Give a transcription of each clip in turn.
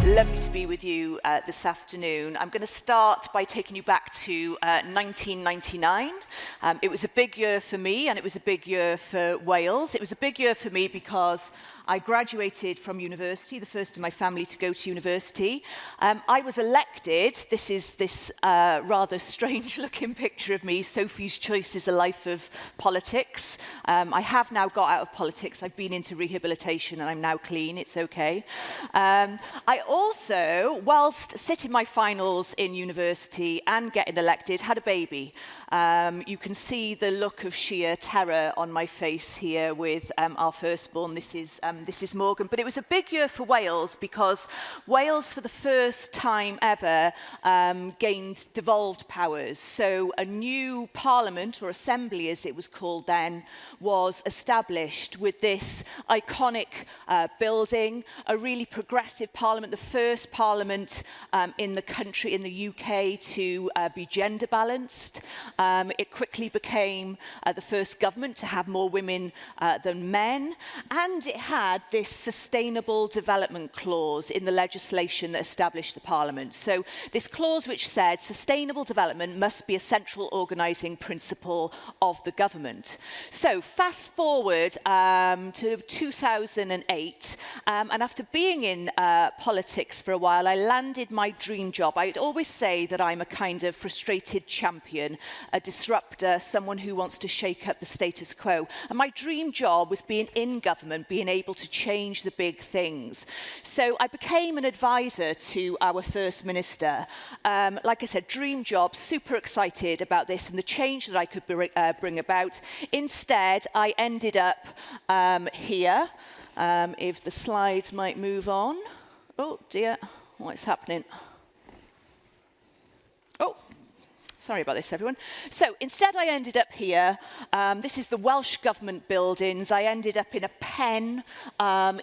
Lovely to be with you this afternoon. I'm going to start by taking you back to 1999. It was a big year for me, and it was a big year for Wales. It was a big year for me because I graduated from university, the first in my family to go to university. I was elected. This is this rather strange-looking picture of me. Sophie's Choice is a life of politics. I have now got out of politics. I've been into rehabilitation, and I'm now clean. It's okay. I also, whilst sitting my finals in university and getting elected, had a baby. You can see the look of sheer terror on my face here with our firstborn. This is Morgan. But it was a big year for Wales because Wales, for the first time ever, gained devolved powers. So a new parliament, or assembly as it was called then, was established with this iconic building, a really progressive parliament, the first parliament in the country, in the UK, to be gender balanced. It quickly became the first government to have more women than men, and it had this sustainable development clause in the legislation that established the parliament. So this clause which said sustainable development must be a central organising principle of the government. So fast forward to 2008, and after being in politics for a while, I landed my dream job. I'd always say that I'm a kind of frustrated champion, a disruptor, someone who wants to shake up the status quo. And my dream job was being in government, being able to change the big things. So I became an advisor to our First Minister. Like I said, dream job, super excited about this and the change that I could bring about. Instead, I ended up here. If the slides might move on. Oh dear, what's happening? Oh, sorry about this, everyone. So instead, I ended up here. This is the Welsh Government buildings. I ended up in a pen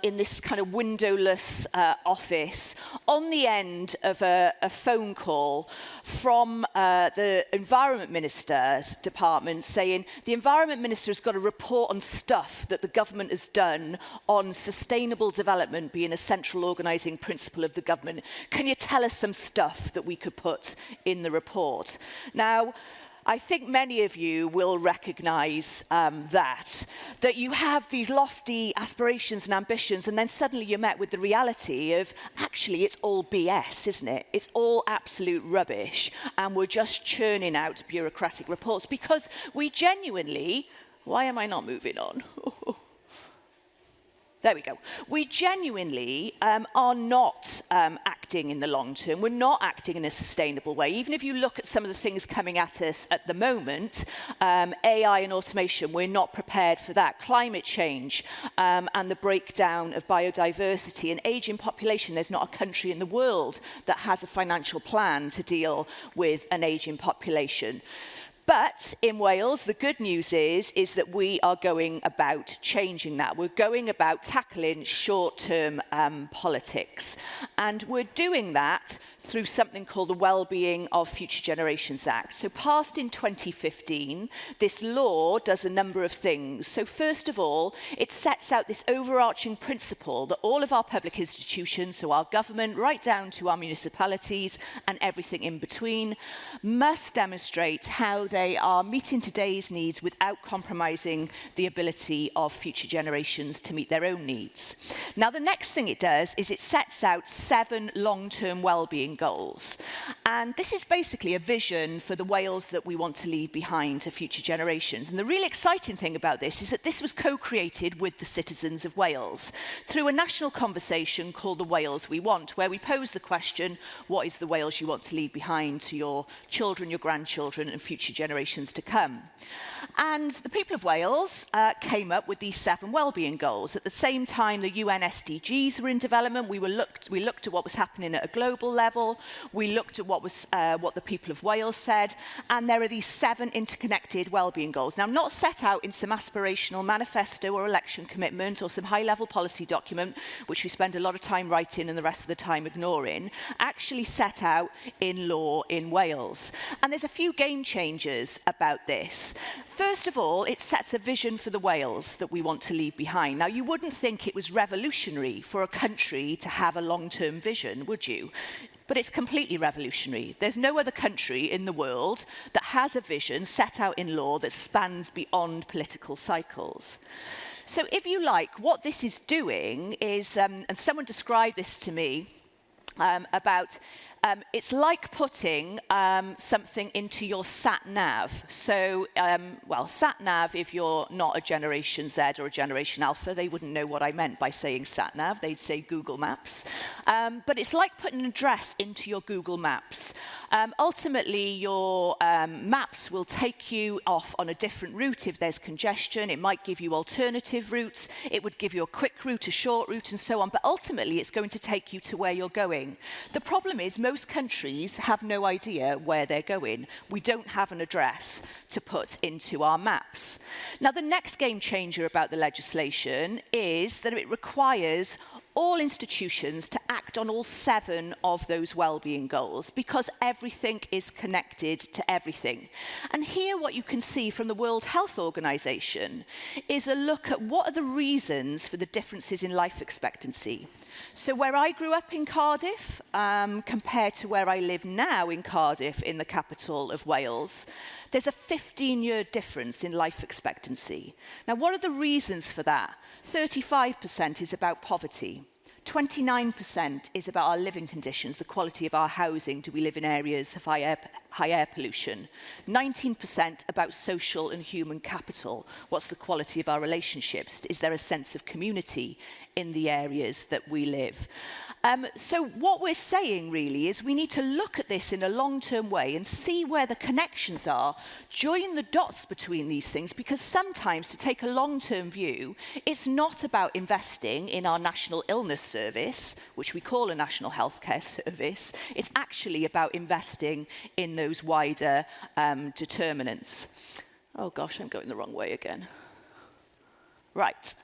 in this kind of windowless office on the end of a phone call from the Environment Minister's department saying, the Environment Minister has got a report on stuff that the government has done on sustainable development being a central organising principle of the government. Can you tell us some stuff that we could put in the report? Now, I think many of you will recognise that you have these lofty aspirations and ambitions, and then suddenly you're met with the reality of, actually, it's all BS, isn't it? It's all absolute rubbish, and we're just churning out bureaucratic reports because we genuinely, why am I not moving on? There we go. We genuinely are not acting in the long term. We're not acting in a sustainable way. Even if you look at some of the things coming at us at the moment, AI and automation, we're not prepared for that. Climate change and the breakdown of biodiversity and ageing population. There's not a country in the world that has a financial plan to deal with an ageing population. But in Wales, the good news is that we are going about changing that. We're going about tackling short-term politics. And we're doing that through something called the Wellbeing of Future Generations Act. So passed in 2015, this law does a number of things. So first of all, it sets out this overarching principle that all of our public institutions, so our government, right down to our municipalities and everything in between, must demonstrate how they are meeting today's needs without compromising the ability of future generations to meet their own needs. Now, the next thing it does is it sets out 7 long-term wellbeing goals. And this is basically a vision for the Wales that we want to leave behind to future generations. And the really exciting thing about this is that this was co-created with the citizens of Wales through a national conversation called the Wales We Want, where we pose the question, what is the Wales you want to leave behind to your children, your grandchildren, and future generations to come? And the people of Wales came up with these 7 wellbeing goals. At the same time, the UN SDGs were in development. We looked at what was happening at a global level. We looked at what what the people of Wales said, and there are these 7 interconnected wellbeing goals. Now, not set out in some aspirational manifesto or election commitment or some high-level policy document, which we spend a lot of time writing and the rest of the time ignoring, actually set out in law in Wales. And there's a few game changers about this. First of all, it sets a vision for the Wales that we want to leave behind. Now, you wouldn't think it was revolutionary for a country to have a long-term vision, would you? But it's completely revolutionary. There's no other country in the world that has a vision set out in law that spans beyond political cycles. So if you like, what this is doing is, and someone described this to me, it's like putting something into your sat-nav. So, well, sat-nav, if you're not a Generation Z or a Generation Alpha, they wouldn't know what I meant by saying sat-nav. They'd say Google Maps. But it's like putting an address into your Google Maps. Ultimately, your maps will take you off on a different route if there's congestion. It might give you alternative routes. It would give you a quick route, a short route, and so on. But ultimately, it's going to take you to where you're going. The problem is most countries have no idea where they're going. We don't have an address to put into our maps. Now, the next game changer about the legislation is that it requires all institutions to act on all 7 of those wellbeing goals, because everything is connected to everything. And here what you can see from the World Health Organization is a look at what are the reasons for the differences in life expectancy. So where I grew up in Cardiff, compared to where I live now in Cardiff, in the capital of Wales, there's a 15-year difference in life expectancy. Now, what are the reasons for that? 35% is about poverty. 29% is about our living conditions, the quality of our housing. Do we live in areas of high air pollution? 19% about social and human capital. What's the quality of our relationships? Is there a sense of community in the areas that we live? So what we're saying really is we need to look at this in a long-term way and see where the connections are, join the dots between these things, because sometimes to take a long-term view, it's not about investing in our national illness service, which we call a national healthcare service. It's actually about investing in those wider determinants. Oh gosh, I'm going the wrong way again. Right.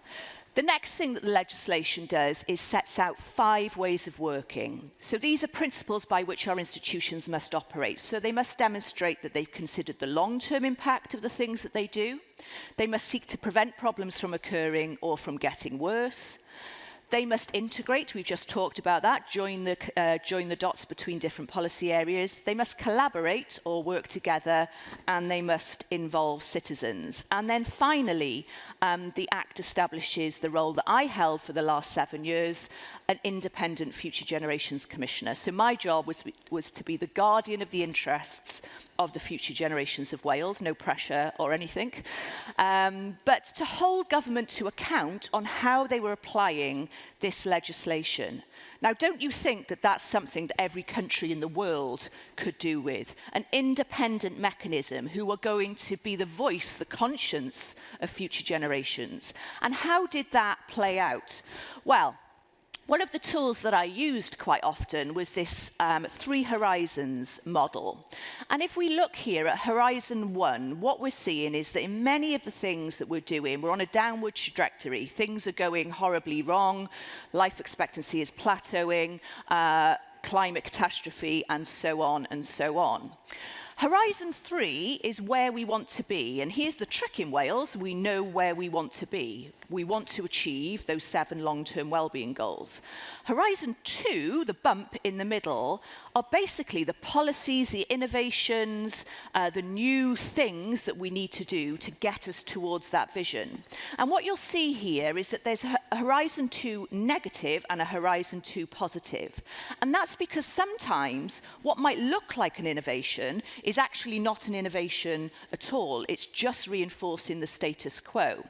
The next thing that the legislation does is sets out 5 ways of working. So these are principles by which our institutions must operate. So they must demonstrate that they've considered the long-term impact of the things that they do. They must seek to prevent problems from occurring or from getting worse. They must integrate, we've just talked about that, join the dots between different policy areas. They must collaborate or work together, and they must involve citizens. And then finally, the Act establishes the role that I held for the last 7 years, an independent Future Generations Commissioner. So my job was to be the guardian of the interests of the future generations of Wales, no pressure or anything, but to hold government to account on how they were applying this legislation. Now, don't you think that that's something that every country in the world could do with? An independent mechanism who are going to be the voice, the conscience of future generations. And how did that play out? Well, one of the tools that I used quite often was this 3 horizons model. And if we look here at Horizon 1, what we're seeing is that in many of the things that we're doing, we're on a downward trajectory. Things are going horribly wrong, life expectancy is plateauing, climate catastrophe, and so on and so on. Horizon 3 is where we want to be, and here's the trick in Wales, we know where we want to be. We want to achieve those 7 long-term wellbeing goals. Horizon 2, the bump in the middle, are basically the policies, the innovations, the new things that we need to do to get us towards that vision. And what you'll see here is that there's a Horizon 2 negative and a Horizon 2 positive. And that's because sometimes what might look like an innovation is actually not an innovation at all. It's just reinforcing the status quo.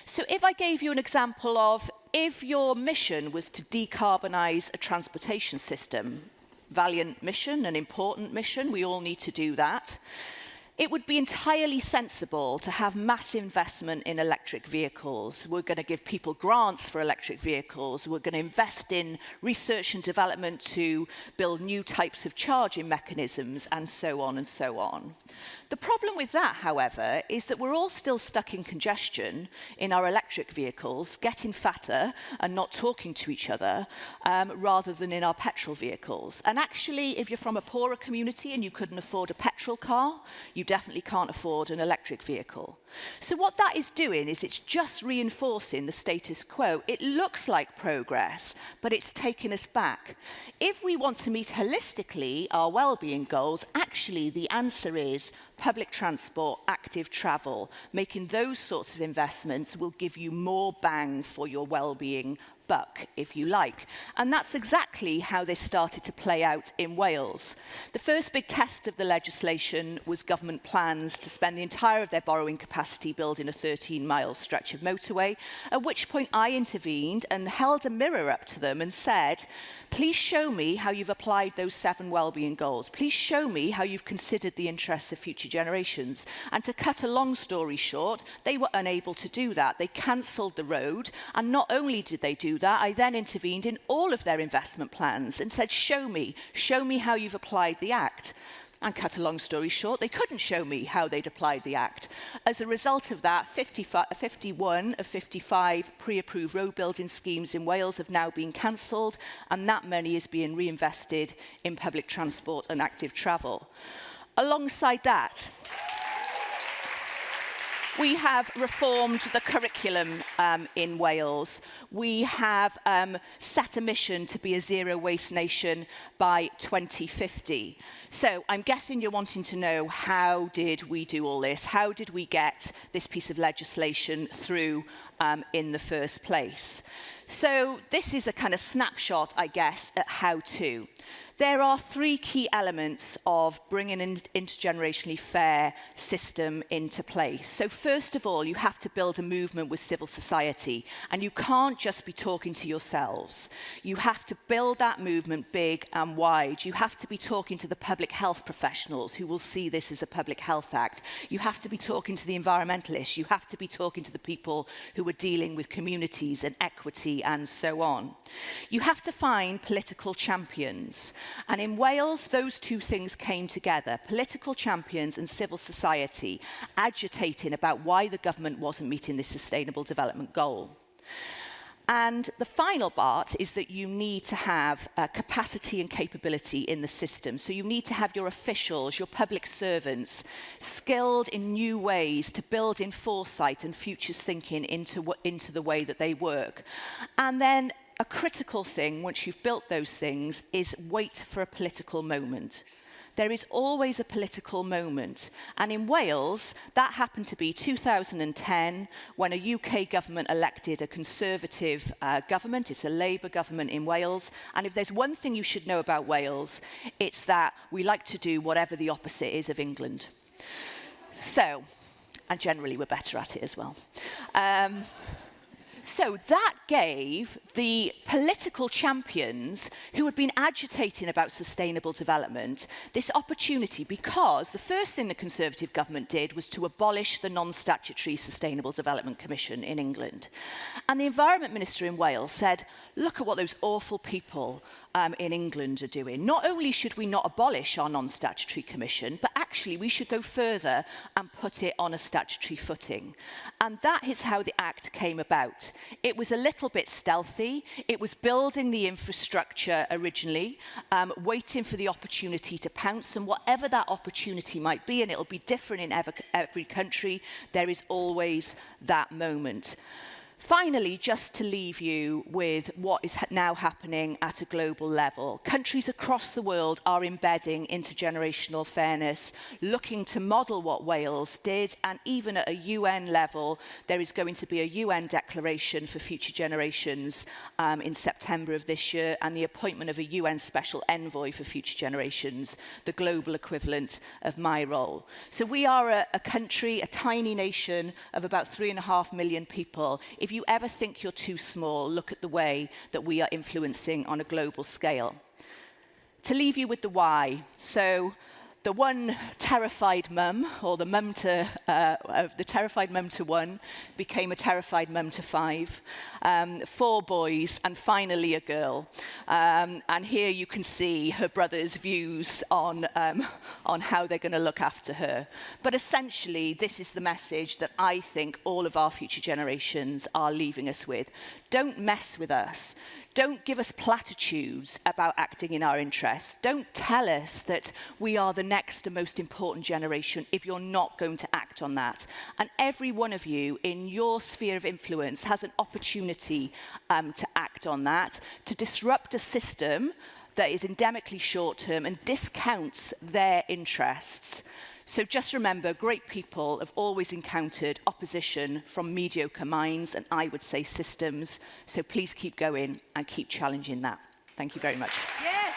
So if I gave you an example of if your mission was to decarbonize a transportation system, valiant mission, an important mission, we all need to do that. It would be entirely sensible to have mass investment in electric vehicles. We're going to give people grants for electric vehicles. We're going to invest in research and development to build new types of charging mechanisms, and so on and so on. The problem with that, however, is that we're all still stuck in congestion in our electric vehicles, getting fatter and not talking to each other, rather than in our petrol vehicles. And actually, if you're from a poorer community and you couldn't afford a petrol car, you definitely can't afford an electric vehicle. So what that is doing is it's just reinforcing the status quo. It looks like progress, but it's taking us back. If we want to meet holistically our well-being goals, actually the answer is public transport, active travel. Making those sorts of investments will give you more bang for your well-being buck, if you like. And that's exactly how this started to play out in Wales. The first big test of the legislation was government plans to spend the entire of their borrowing capacity building a 13-mile stretch of motorway, at which point I intervened and held a mirror up to them and said, please show me how you've applied those 7 well-being goals. Please show me how you've considered the interests of future generations. And to cut a long story short, they were unable to do that. They cancelled the road, and not only did they do that, I then intervened in all of their investment plans and said, show me how you've applied the Act. And cut a long story short, they couldn't show me how they'd applied the Act. As a result of that, 51 of 55 pre-approved road building schemes in Wales have now been cancelled, and that money is being reinvested in public transport and active travel. Alongside that, we have reformed the curriculum in Wales. We have set a mission to be a zero-waste nation by 2050. So I'm guessing you're wanting to know, how did we do all this? How did we get this piece of legislation through in the first place? So this is a kind of snapshot, I guess, at how to. There are 3 key elements of bringing an intergenerationally fair system into place. So first of all, you have to build a movement with civil society, and you can't just be talking to yourselves. You have to build that movement big and wide. You have to be talking to the public health professionals who will see this as a public health act. You have to be talking to the environmentalists. You have to be talking to the people who are dealing with communities and equity and so on. You have to find political champions. And in Wales, those 2 things came together, political champions and civil society, agitating about why the government wasn't meeting this sustainable development goal. And the final part is that you need to have capacity and capability in the system. So you need to have your officials, your public servants, skilled in new ways to build in foresight and futures thinking into the way that they work. And then a critical thing, once you've built those things, is wait for a political moment. There is always a political moment. And in Wales, that happened to be 2010, when a UK government elected a Conservative government. It's a Labour government in Wales. And if there's one thing you should know about Wales, it's that we like to do whatever the opposite is of England. So, and generally we're better at it as well. So that gave the political champions who had been agitating about sustainable development this opportunity, because the first thing the Conservative government did was to abolish the non-statutory Sustainable Development Commission in England. And the Environment Minister in Wales said, look at what those awful people in England are doing. Not only should we not abolish our non-statutory commission, but actually we should go further and put it on a statutory footing. And that is how the Act came about. It was a little bit stealthy. It was building the infrastructure originally, waiting for the opportunity to pounce, and whatever that opportunity might be, and it'll be different in every country, there is always that moment. Finally, just to leave you with what is now happening at a global level. Countries across the world are embedding intergenerational fairness, looking to model what Wales did, and even at a UN level, there is going to be a UN declaration for future generations in September of this year, and the appointment of a UN special envoy for future generations, the global equivalent of my role. So we are a country, a tiny nation of about 3.5 million people. If you ever think you're too small, look at the way that we are influencing on a global scale. To leave you with the why. So the one terrified mum, or the terrified mum to one, became a terrified mum to 5, 4 boys, and finally a girl. And here you can see her brother's views on how they're going to look after her. But essentially, this is the message that I think all of our future generations are leaving us with. Don't mess with us. Don't give us platitudes about acting in our interests. Don't tell us that we are the next and most important generation if you're not going to act on that. And every one of you in your sphere of influence has an opportunity to act on that, to disrupt a system that is endemically short-term and discounts their interests. So just remember, great people have always encountered opposition from mediocre minds, and I would say systems. So please keep going and keep challenging that. Thank you very much. Yes!